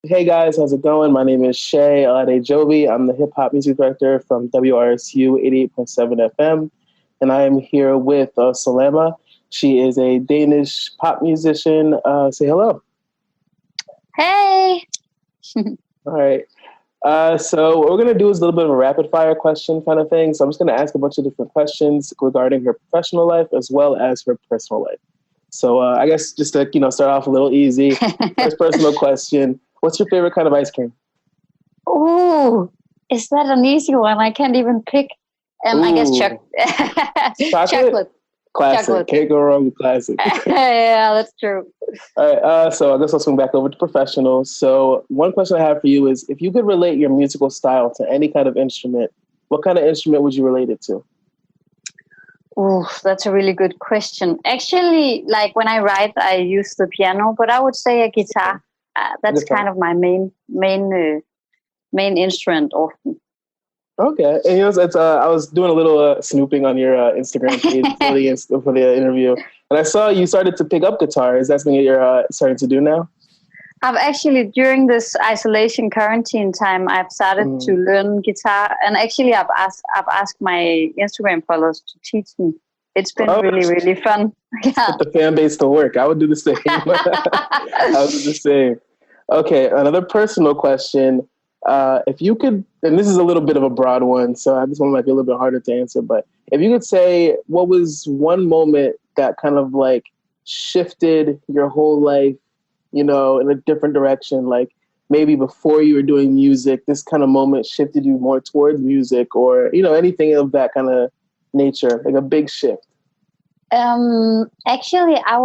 Hey guys, how's it going? My name is Seyi Aldejobi. I'm the hip hop music director from WRSU 88.7 FM, and I am here with Soleima. She is a Danish pop musician. Say hello. Hey. All right. So what we're going to do is a little bit of a rapid fire question kind of thing. So I'm just going to ask a bunch of different questions regarding her professional life as well as her personal life. So I guess just to, start off a little easy. First personal question. What's your favorite kind of ice cream? Ooh, is that an easy one? I can't even pick. I guess chocolate. Classic. Chocolate. Can't go wrong with classic. Yeah, that's true. All right. So I guess I'll swing back over to professional. So one question I have for you is, if you could relate your musical style to any kind of instrument, what kind of instrument would you relate it to? Ooh, that's a really good question. Actually, like when I write, I use the piano, but I would say a guitar. That's kind of my main instrument often. Okay, and I was doing a little snooping on your Instagram page for the interview, and I saw you started to pick up guitar. Is that something that you're starting to do now? I've actually, during this isolation quarantine time, I've started to learn guitar, and actually, I've asked my Instagram followers to teach me. It's been really, really fun. Yeah. Put the fan base to work. I would do the same. I would do the same. Okay, another personal question. If you could, and this is a little bit of a broad one, so this one might be a little bit harder to answer, but if you could say, what was one moment that kind of like shifted your whole life, in a different direction, like maybe before you were doing music, this kind of moment shifted you more towards music, or, anything of that kind of nature, like a big shift? Actually, I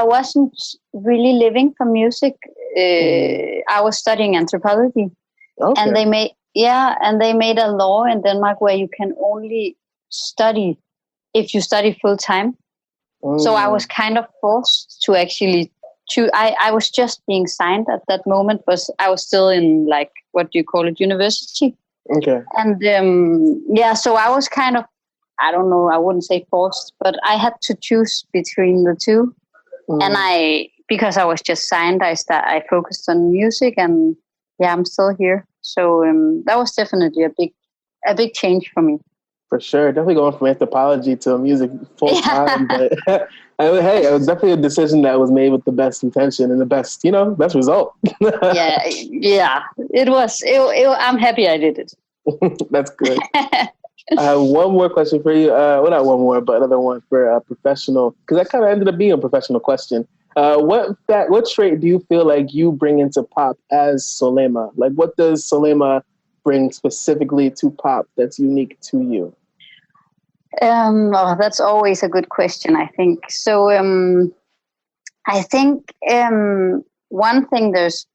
wasn't really living for music. I was studying anthropology, and they made a law in Denmark where you can only study if you study full time. So I was kind of forced to actually I was just being signed at that moment, but I was still in, like, what do you call it, university. Okay. And so I was kind of, I don't know, I wouldn't say forced, but I had to choose between the two. And because I was just signed, I focused on music, and I'm still here. So that was definitely a big change for me. For sure. Definitely going from anthropology to music full time. But it was definitely a decision that was made with the best intention and the best, best result. yeah, it was. I'm happy I did it. That's good. I have one more question for you. Well, not one more, but another one for professional, because that kind of ended up being a professional question. What trait do you feel like you bring into pop as Soleima? Like, what does Soleima bring specifically to pop that's unique to you? That's always a good question, I think. So I think one thing there's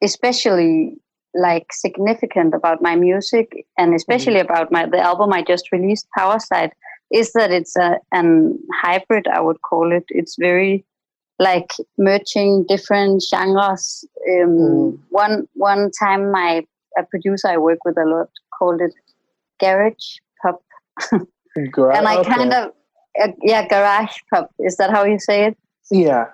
especially like significant about my music, and especially about the album I just released, Powerslide, is that it's an hybrid, I would call it. It's very like merging different genres. One time a producer I work with a lot called it garage pop. And I kind of garage pop. Is that how you say it? Yeah.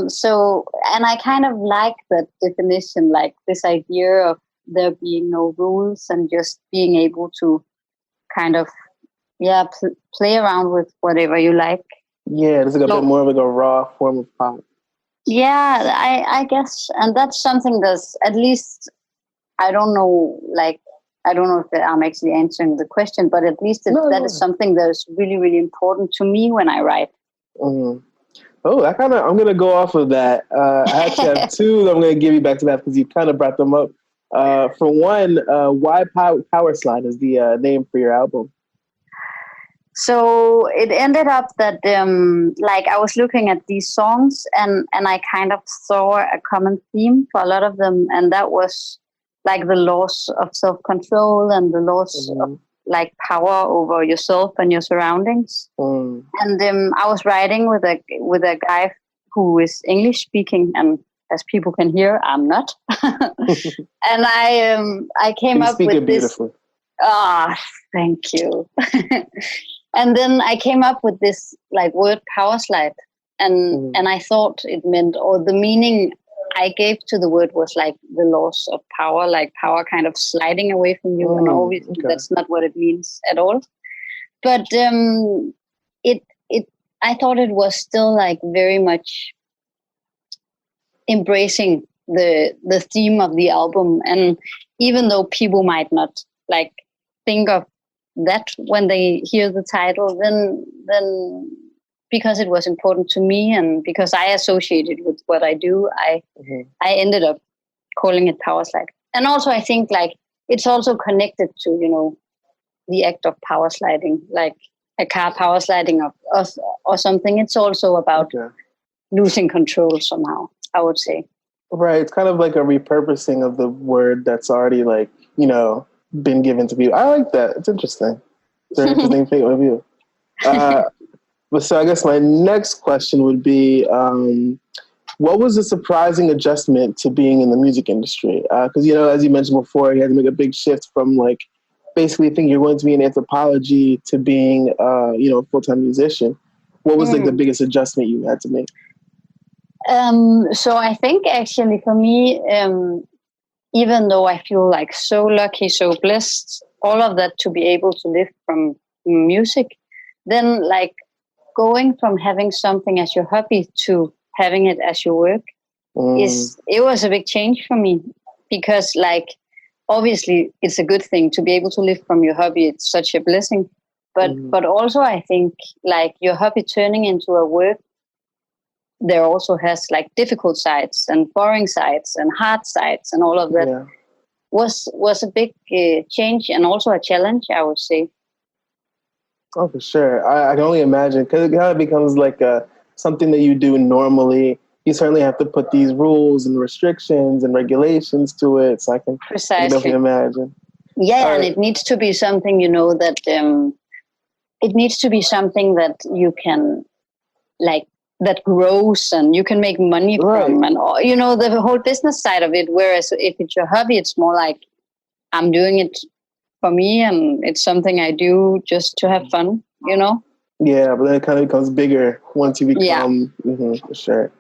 So, and I kind of like that definition, like this idea of there being no rules and just being able to kind of, play around with whatever you like. Yeah, it's like a bit more of like a raw form of pop. Yeah, I guess. And that's something that's, at least, I don't know if I'm actually answering the question, but at least that is something that is really, really important to me when I write. Mm-hmm. Oh, I'm going to go off of that. I actually have two that I'm going to give you back to that because you kind of brought them up. For one, why Powerslide is the name for your album? So it ended up that I was looking at these songs and I kind of saw a common theme for a lot of them, and that was like the loss of self-control and the loss of like power over yourself and your surroundings. And I was writing with a guy who is English speaking, and as people can hear, I'm not. And I came up with this. Thank you. And then I came up with this like word Powerslide, and I thought it meant, or the meaning I gave to the word was like the loss of power, like power kind of sliding away from you. And obviously that's not what it means at all. But I thought it was still like very much embracing the theme of the album. And even though people might not like think of that when they hear the title, then because it was important to me and because I associated with what I do, I ended up calling it Powerslide. And also I think like it's also connected to, you know, the act of power sliding, like a car power sliding or something. It's also about losing control somehow, I would say. Right. It's kind of like a repurposing of the word that's already like, you know, been given to people. I like that. It's interesting. It's an interesting point of view. But so I guess my next question would be, what was the surprising adjustment to being in the music industry? Because, you know, as you mentioned before, you had to make a big shift from like basically thinking you're going to be in anthropology to being, you know, a full-time musician. What was like the biggest adjustment you had to make? So I think actually for me, even though I feel like so lucky, so blessed, all of that to be able to live from music, then like going from having something as your hobby to having it as your work it was a big change for me, because like obviously it's a good thing to be able to live from your hobby. It's such a blessing, but also I think like your hobby turning into a work, there also has like difficult sides and boring sides and hard sides, and all of that was a big change and also a challenge, I would say. Oh, for sure. I can only imagine, because it kind of becomes like something that you do normally. You certainly have to put these rules and restrictions and regulations to it. So I can definitely imagine. Yeah, and it needs to be something, you know, that it needs to be something that you can like, that grows and you can make money from, and you know, the whole business side of it. Whereas if it's your hobby, it's more like I'm doing it for me and it's something I do just to have fun, you know? Yeah, but then it kind of becomes bigger once you become, for sure.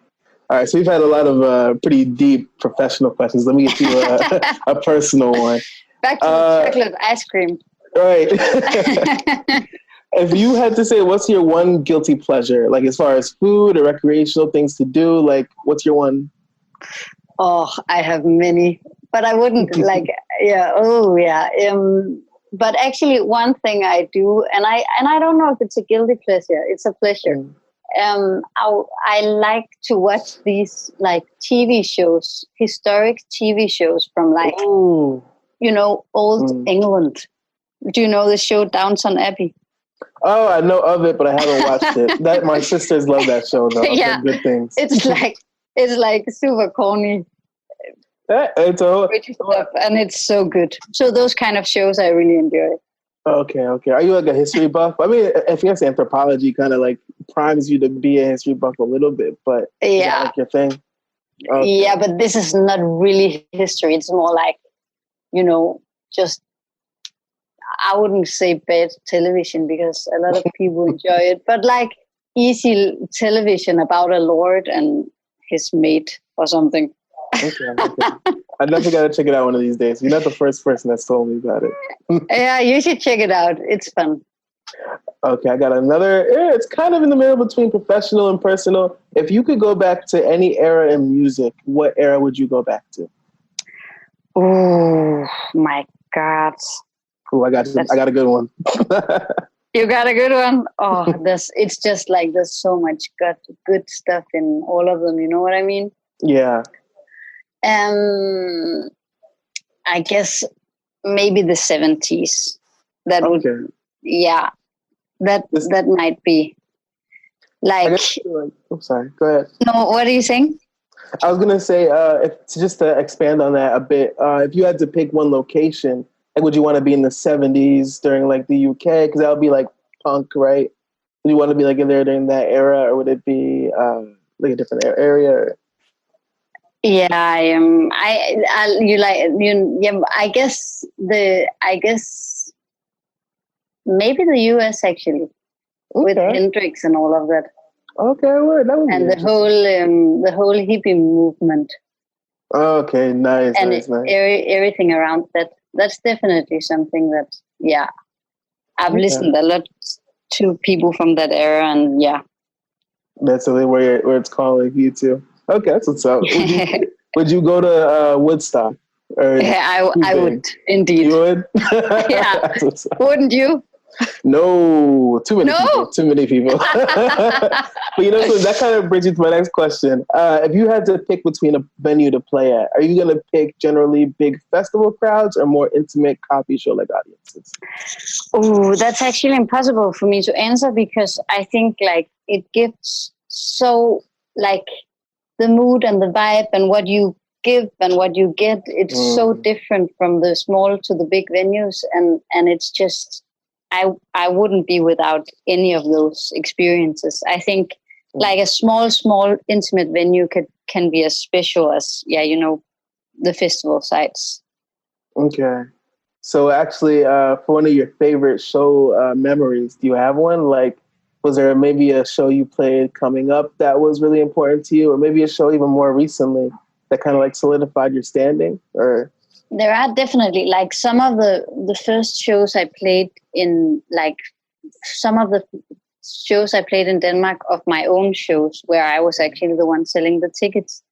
All right, so we've had a lot of pretty deep professional questions. Let me get you a personal one. Back to the chocolate ice cream. Right. If you had to say, what's your one guilty pleasure? Like as far as food or recreational things to do, like what's your one? Oh, I have many, but I wouldn't like, but actually one thing I do, and I don't know if it's a guilty pleasure, it's a pleasure. I like to watch these like TV shows, historic TV shows from like, you know, old England. Do you know the show Downton Abbey? Oh, I know of it, but I haven't watched it. That my sisters love that show, though. Yeah, good things. It's like super corny. It's stuff, and it's so good. So those kind of shows I really enjoy. Okay. Are you like a history buff? I mean, I guess anthropology kind of like primes you to be a history buff a little bit, but is that like your thing? Okay. Yeah, but this is not really history. It's more like, you know, just, I wouldn't say bad television because a lot of people enjoy it, but like easy television about a lord and his mate or something. Okay. I definitely got to check it out one of these days. You're not the first person that's told me about it. Yeah, you should check it out. It's fun. Okay, I got another. It's kind of in the middle between professional and personal. If you could go back to any era in music, what era would you go back to? Oh, my God. Oh, I got a good one. You got a good one? Oh, it's just like there's so much good stuff in all of them. You know what I mean? Yeah. I guess maybe the 70s. That would, that might be like. I'm sorry. Go ahead. No, what are you saying? I was gonna say, just to expand on that a bit, if you had to pick one location, like, would you want to be in the 70s during like the UK? Because that would be like punk, right? Would you want to be like in there during that era, or would it be like a different area? Yeah, I am. I guess maybe the US actually, with Hendrix and all of that. Okay, word. That would and the whole hippie movement. Okay, nice, and nice. everything around that. That's definitely something that, yeah, I've listened a lot to people from that era, and yeah. That's really where it's calling you to. Okay, that's what's up. Would you go to Woodstock? Yeah, I would indeed. You would? Yeah. Wouldn't you? No, too many people. But so that kind of brings you to my next question. If you had to pick between a venue to play at, are you going to pick generally big festival crowds or more intimate coffee show like audiences? Oh, that's actually impossible for me to answer, because I think like it gives so like the mood and the vibe and what you give and what you get. It's so different from the small to the big venues, and it's just I wouldn't be without any of those experiences. I think like a small intimate venue can be as special as the festival sites. Okay. So actually, for one of your favorite show memories, do you have one? Like, was there maybe a show you played coming up that was really important to you, or maybe a show even more recently that kind of like solidified your standing? Or there are definitely like some of the first shows I played in, like some of the shows I played in Denmark of my own shows where I was actually the one selling the tickets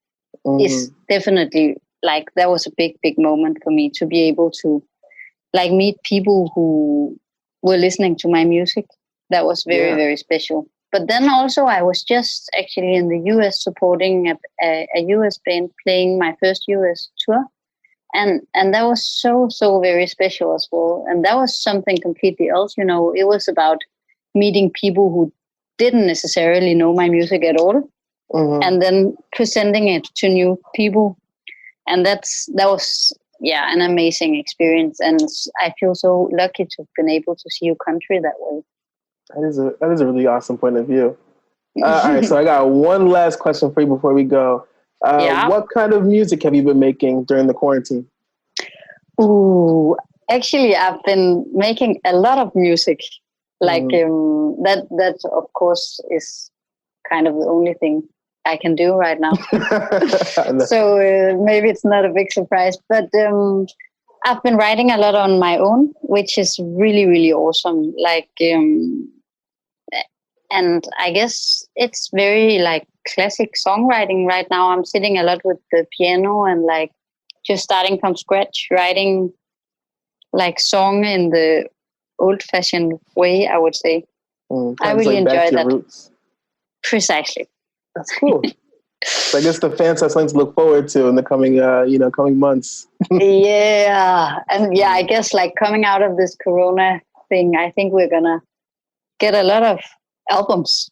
is definitely like, that was a big moment for me to be able to like meet people who were listening to my music. That was very, very special. But then also I was just actually in the US supporting a US band playing my first US tour. And that was so very special as well. And that was something completely else. It was about meeting people who didn't necessarily know my music at all. And then presenting it to new people. And that was an amazing experience, and I feel so lucky to have been able to see your country that way. That is a really awesome point of view. All right, so I got one last question for you before we go. What kind of music have you been making during the quarantine? Ooh, actually, I've been making a lot of music. Like that of course is kind of the only thing I can do right now. So maybe it's not a big surprise, but I've been writing a lot on my own, which is really, really awesome. Like, and I guess it's very like classic songwriting right now. I'm sitting a lot with the piano and like just starting from scratch, writing like song in the old-fashioned way, I would say. I really enjoy that. Roots. Precisely. That's cool. So I guess the fans have something to look forward to in the coming months. Yeah. And I guess like coming out of this Corona thing, I think we're going to get a lot of albums.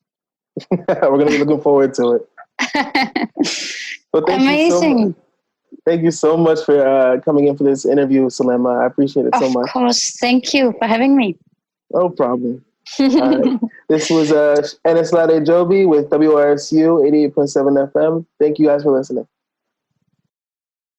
We're going to be looking forward to it. Well, amazing. Thank you so much for coming in for this interview, Soleima. I appreciate it so much. Of course. Thank you for having me. No problem. This was Aldejobi with WRSU 88.7 FM. Thank you guys for listening.